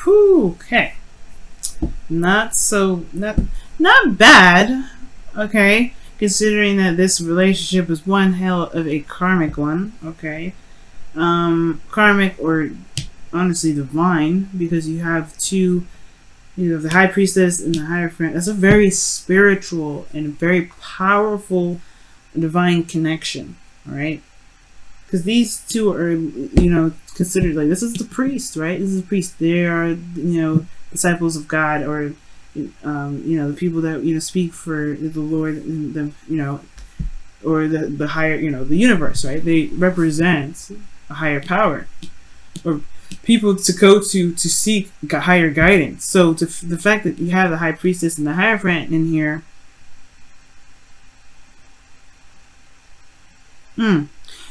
Whew, okay. Not bad. Okay. Considering that this relationship is one hell of a karmic one. Okay. Karmic or honestly divine, because you have two, the high priestess and the hierophant. That's a very spiritual and very powerful divine connection. All right. Because these two are, considered like, this is the priest, right? This is the priest. They are, disciples of God, or, the people that, speak for the Lord, or the higher, the universe, right? They represent a higher power, or people to go to seek higher guidance. So the fact that you have the high priestess and the hierophant in here,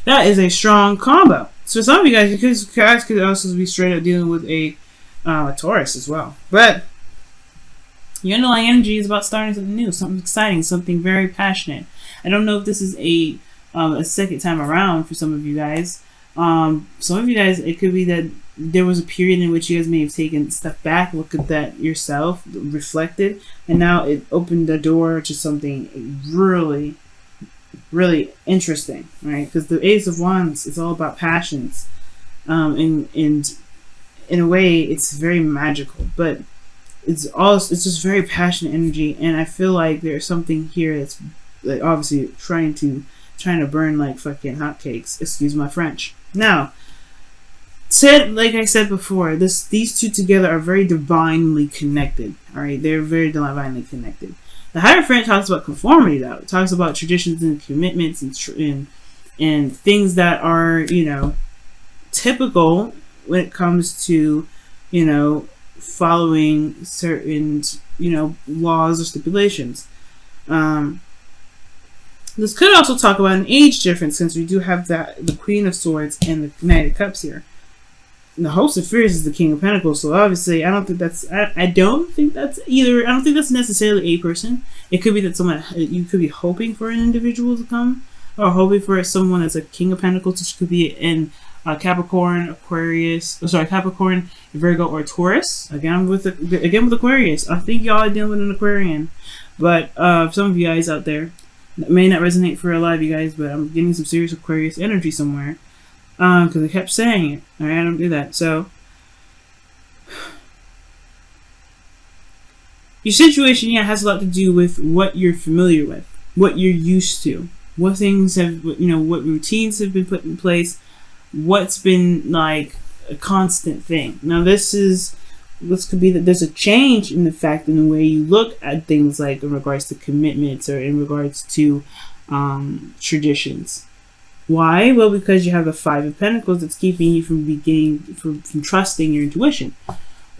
that is a strong combo. So some of you guys could also be straight up dealing with a Taurus as well. But your underlying energy is about starting something new, something exciting, something very passionate. I don't know if this is a second time around for some of you guys. Some of you guys, it could be that there was a period in which you guys may have taken a step back, look at that yourself, reflected, and now it opened the door to something really, really interesting, right? Because the Ace of Wands is all about passions, and in a way, it's very magical, but it's just very passionate energy, and I feel like there's something here that's like obviously trying to burn like fucking hotcakes. Excuse my French. Now, like I said before, these two together are very divinely connected. All right, they're very divinely connected. The Hierophant talks about conformity, though. It talks about traditions and commitments and things that are, typical when it comes to, following certain, laws or stipulations. This could also talk about an age difference, since we do have the Queen of Swords and the Knight of Cups here. And the Host of Fears is the King of Pentacles, so obviously I don't think that's necessarily a person. It could be that you could be hoping for an individual to come, or hoping for someone that's a King of Pentacles, which could be in Capricorn, Capricorn, Virgo, or Taurus. Again with Aquarius. I think y'all are dealing with an Aquarian, but some of you guys out there, that may not resonate for a lot of you guys, but I'm getting some serious Aquarius energy somewhere. Because I kept saying it. Alright, I don't do that. So, your situation, has a lot to do with what you're familiar with, what you're used to, what things have, what routines have been put in place, what's been like a constant thing. Now, this could be that there's a change in the fact in the way you look at things, like in regards to commitments or in regards to traditions. Why? Well, because you have the Five of Pentacles that's keeping you from from trusting your intuition,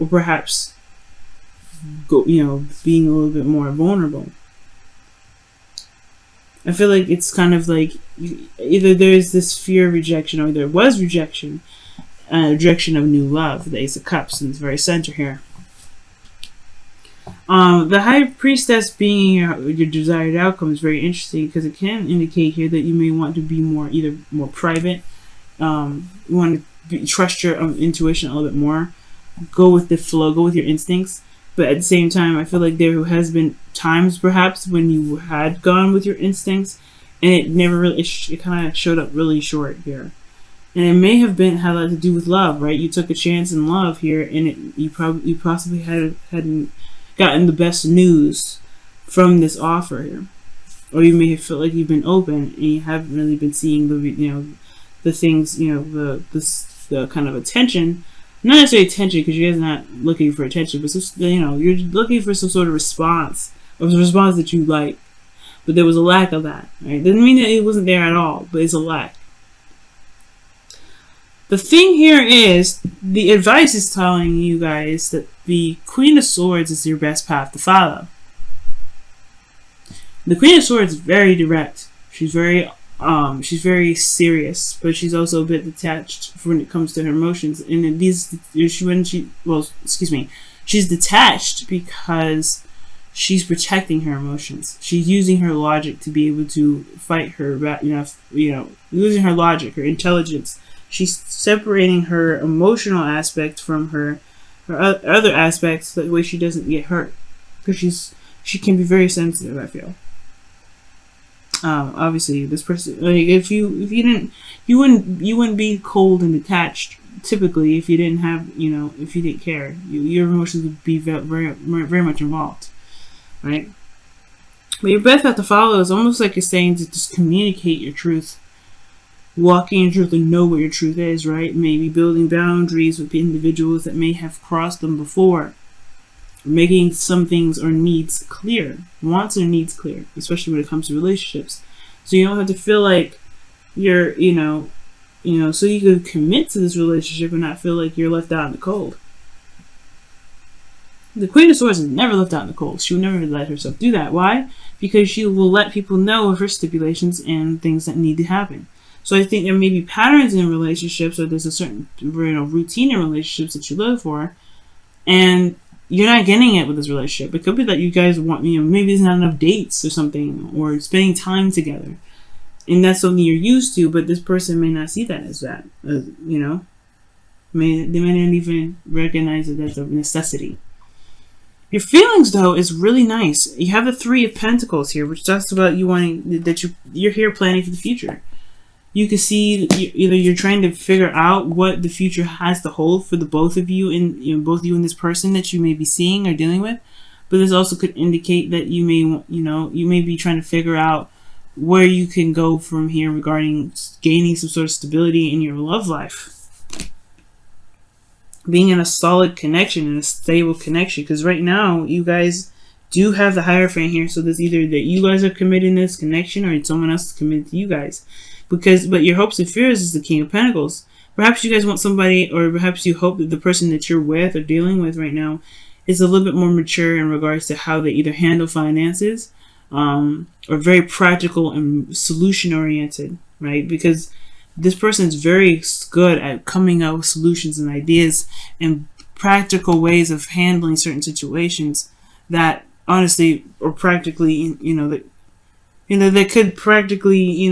or perhaps being a little bit more vulnerable. I feel like it's kind of like either there's this fear of rejection, or there was rejection of new love. The Ace of Cups in its very center here. The High Priestess being your desired outcome is very interesting, because it can indicate here that you may want to be either more private, you want to trust your intuition a little bit more, go with the flow, go with your instincts. But at the same time, I feel like there has been times perhaps when you had gone with your instincts, and it never really, it kind of showed up really short here. And it may have had a lot to do with love, right? You took a chance in love here, and you possibly hadn't gotten the best news from this offer here, or you may have felt like you've been open and you haven't really been seeing the things, the kind of attention, not necessarily attention, because you guys are not looking for attention, but just, you're looking for some sort of response, or a response that you like, but there was a lack of that, right? Doesn't mean that it wasn't there at all, but it's a lack. The thing here is, the advice is telling you guys that the Queen of Swords is your best path to follow. The Queen of Swords is very direct. She's very serious, but she's also a bit detached when it comes to her emotions. And she's detached because she's protecting her emotions. She's using her logic to be able to fight her, using her logic, her intelligence. She's separating her emotional aspect from her other aspects, that way she doesn't get hurt, because she can be very sensitive, I feel. Obviously, this person, like, if you didn't, you wouldn't be cold and detached typically if you didn't have, if you didn't care. Your emotions would be very, very much involved, right? But your best path to follow is almost like you're saying to just communicate your truth, walking in truth, and know what your truth is, right? Maybe building boundaries with individuals that may have crossed them before, making some things or needs clear, wants or needs clear, especially when it comes to relationships. So you don't have to feel like you're, so you can commit to this relationship and not feel like you're left out in the cold. The Queen of Swords is never left out in the cold. She would never let herself do that. Why? Because she will let people know of her stipulations and things that need to happen. So I think there may be patterns in relationships, or there's a certain routine in relationships that you live for, and you're not getting it with this relationship. It could be that you guys want, maybe there's not enough dates or something, or spending time together, and that's something you're used to. But this person may not see that as that. They may not even recognize it as a necessity. Your feelings, though, is really nice. You have the Three of Pentacles here, which talks about you wanting that you're here planning for the future. You can see either you're trying to figure out what the future has to hold for the both of you, and both you and this person that you may be seeing or dealing with. But this also could indicate that you may be trying to figure out where you can go from here regarding gaining some sort of stability in your love life. Being in a solid connection and a stable connection, because right now you guys do have the Hierophant here, so there's either that you guys are committed in this connection or someone else is committed to you guys. But your hopes and fears is the King of Pentacles. Perhaps you guys want somebody, or perhaps you hope that the person that you're with or dealing with right now is a little bit more mature in regards to how they either handle finances, or very practical and solution oriented, right? Because this person is very good at coming up with solutions and ideas and practical ways of handling certain situations that honestly are practically, that could practically,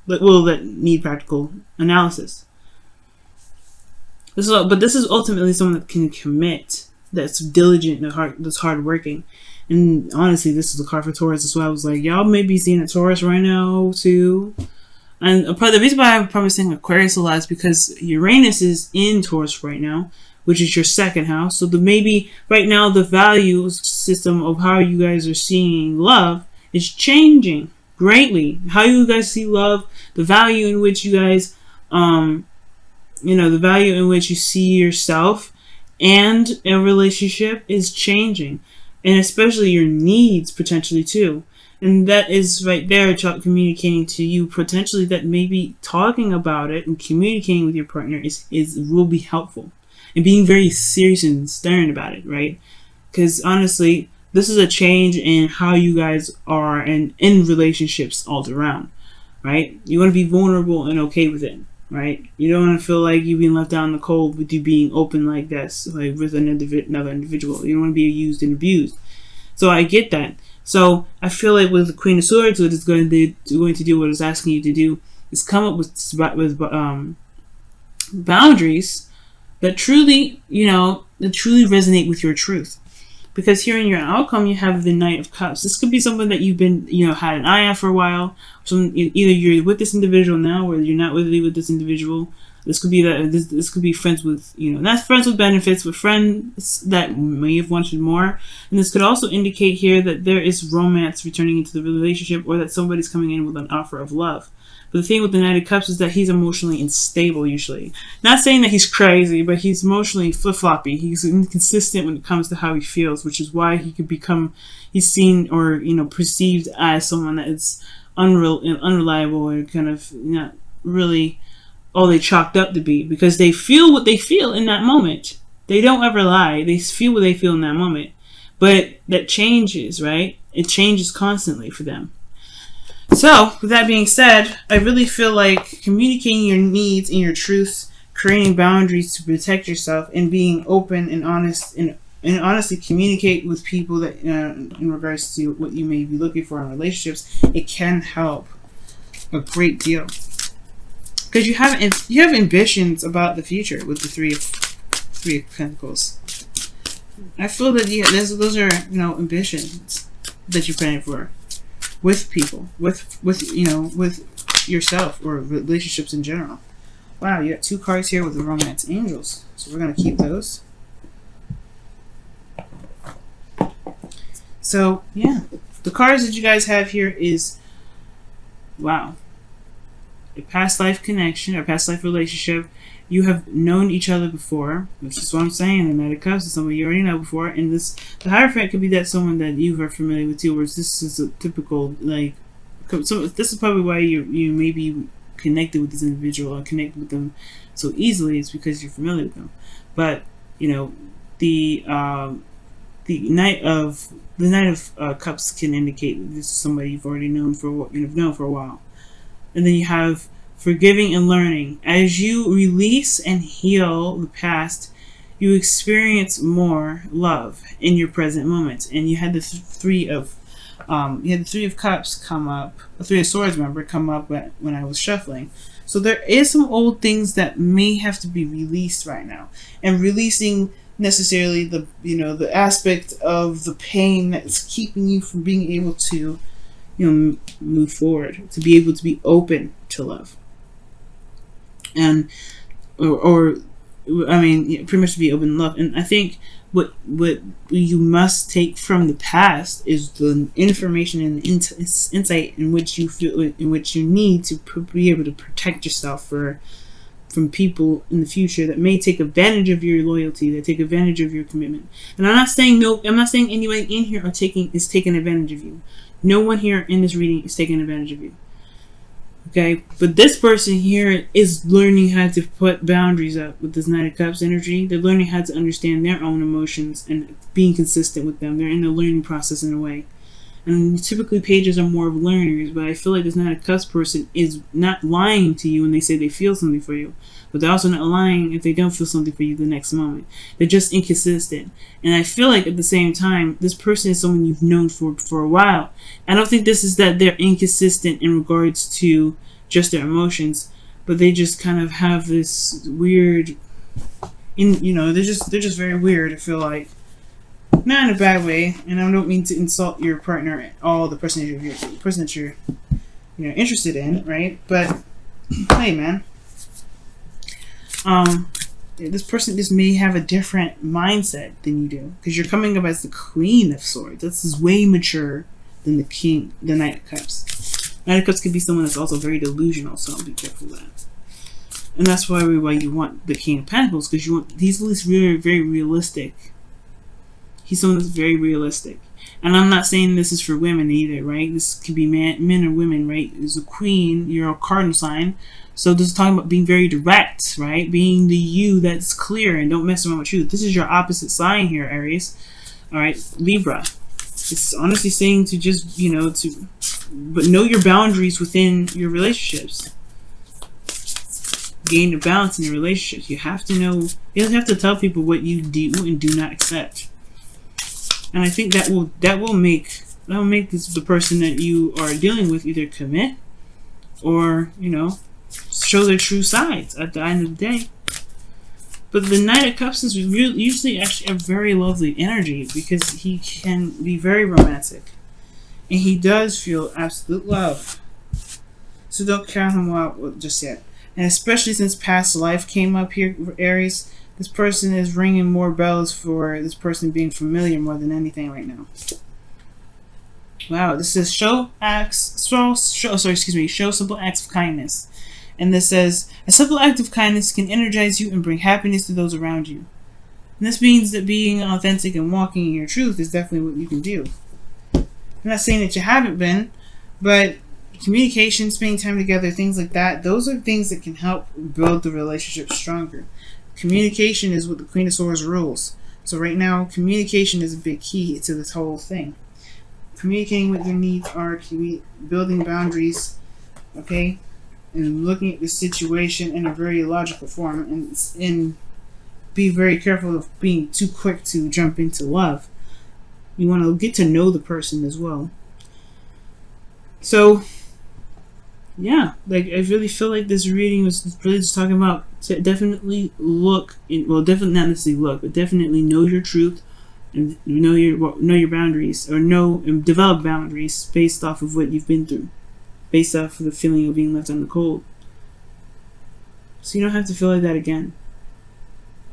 that need practical analysis. This is ultimately someone that can commit, that's diligent and that's hardworking. And honestly, this is a card for Taurus. That's why I was like, y'all may be seeing a Taurus right now too. And the reason why I'm probably saying Aquarius a lot is because Uranus is in Taurus right now, which is your second house. So maybe right now the value system of how you guys are seeing love is changing greatly. How you guys see love, the value in which you guys, the value in which you see yourself and a relationship is changing. And especially your needs potentially too. And that is right there communicating to you potentially that maybe talking about it and communicating with your partner will be helpful. And being very serious and stern about it, right? Because honestly, this is a change in how you guys are in relationships all around, right? You want to be vulnerable and okay with it, right? You don't want to feel like you're being left out in the cold with you being open like this, like with another individual. You don't want to be used and abused. So I get that. So I feel like with the Queen of Swords, what it's going to do, what it's asking you to do, is come up with boundaries that truly, resonate with your truth. Because here in your outcome, you have the Knight of Cups. This could be someone that you've been, had an eye on for a while. So either you're with this individual now, or you're not really with this individual. This could be this could be friends with, not friends with benefits, but friends that may have wanted more. And this could also indicate here that there is romance returning into the relationship, or that somebody's coming in with an offer of love. But the thing with the Knight of Cups is that he's emotionally unstable usually. Not saying that he's crazy, but he's emotionally flip-floppy. He's inconsistent when it comes to how he feels, which is why he could he's seen or, perceived as someone that is unreliable, or kind of not really all they chalked up to be, because they feel what they feel in that moment. They don't ever lie. They feel what they feel in that moment. But that changes, right? It changes constantly for them. So, with that being said, I really feel like communicating your needs and your truths, creating boundaries to protect yourself, and being open and honest, and honestly communicate with people that in regards to what you may be looking for in relationships, it can help a great deal. Because you have ambitions about the future with the Three Three of Pentacles. I feel that those are, you know, ambitions that you're planning for with people, with you know, with yourself or relationships in general. Wow, you got 2 cards here with the Romance Angels. So we're gonna keep those. So yeah, the cards that you guys have here is, wow, a past life connection or past life relationship. You have known each other before, which is what I'm saying. The Knight of Cups is someone you already know before, and the Hierophant could be that someone that you are familiar with too. Whereas this is a typical, like, so this is probably why you may be connected with this individual or connected with them so easily. It's because you're familiar with them. But you know, the Knight of Cups can indicate that this is somebody you've already known for a while, and then you have forgiving and learning. As you release and heal the past, you experience more love in your present moment. And you had the Three of Cups come up, the Three of Swords, remember, come up when I was shuffling. So there is some old things that may have to be released right now, and releasing necessarily the, you know, the aspect of the pain that's keeping you from being able to, you know, move forward, to be able to be open to love. And or I mean, pretty much to be open to love. And I think what you must take from the past is the information and insight in which you feel, in which you need to be able to protect yourself from people in the future that may take advantage of your loyalty, that take advantage of your commitment. And I'm not saying anybody in here is taking advantage of you. No one here in this reading is taking advantage of you. Okay, but this person here is learning how to put boundaries up with this Knight of Cups energy. They're learning how to understand their own emotions and being consistent with them. They're in the learning process in a way. And typically pages are more of learners, but I feel like this Knight of Cups person is not lying to you when they say they feel something for you. But they're also not lying if they don't feel something for you the next moment. They're just inconsistent. And I feel like at the same time, this person is someone you've known for a while. I don't think this is that they're inconsistent in regards to just their emotions, but they just kind of have this weird, they're just very weird. I feel like, not in a bad way, and I don't mean to insult your partner at all, the person that you're interested in, right? But hey, man, this person just may have a different mindset than you do, because you're coming up as the Queen of Swords. This is way mature than the Knight of Cups. Knight of Cups could be someone that's also very delusional, so be careful of that. And that's why you want the King of Pentacles, because he's at least very, very realistic. He's someone that's very realistic. And I'm not saying this is for women either, right? This could be men or women, right? As a queen, you're a cardinal sign. So this is talking about being very direct, right? Being the you that's clear and don't mess around with truth. This is your opposite sign here, Aries. All right, Libra. It's honestly saying to just, but know your boundaries within your relationships. Gain a balance in your relationships. You have to know, you have to tell people what you do and do not accept. And I think that will make the person that you are dealing with either commit or, show their true sides at the end of the day. But the Knight of Cups is usually actually a very lovely energy, because he can be very romantic. And he does feel absolute love. So don't count him out just yet. And especially since past life came up here for Aries, this person is ringing more bells for this person being familiar more than anything right now. Wow, this says show simple acts of kindness. And this says, a simple act of kindness can energize you and bring happiness to those around you. And this means that being authentic and walking in your truth is definitely what you can do. I'm not saying that you haven't been, but communication, spending time together, things like that, those are things that can help build the relationship stronger. Communication is what the Queen of Swords rules. So right now, communication is a big key to this whole thing. Communicating what your needs are, building boundaries, okay? And looking at the situation in a very logical form, and be very careful of being too quick to jump into love. You want to get to know the person as well. So yeah, like I really feel like this reading was really just talking about to definitely look in, well, definitely not necessarily look, but definitely know your truth and know your boundaries, or know and develop boundaries based off of what you've been through, based off of the feeling of being left on the cold. So you don't have to feel like that again.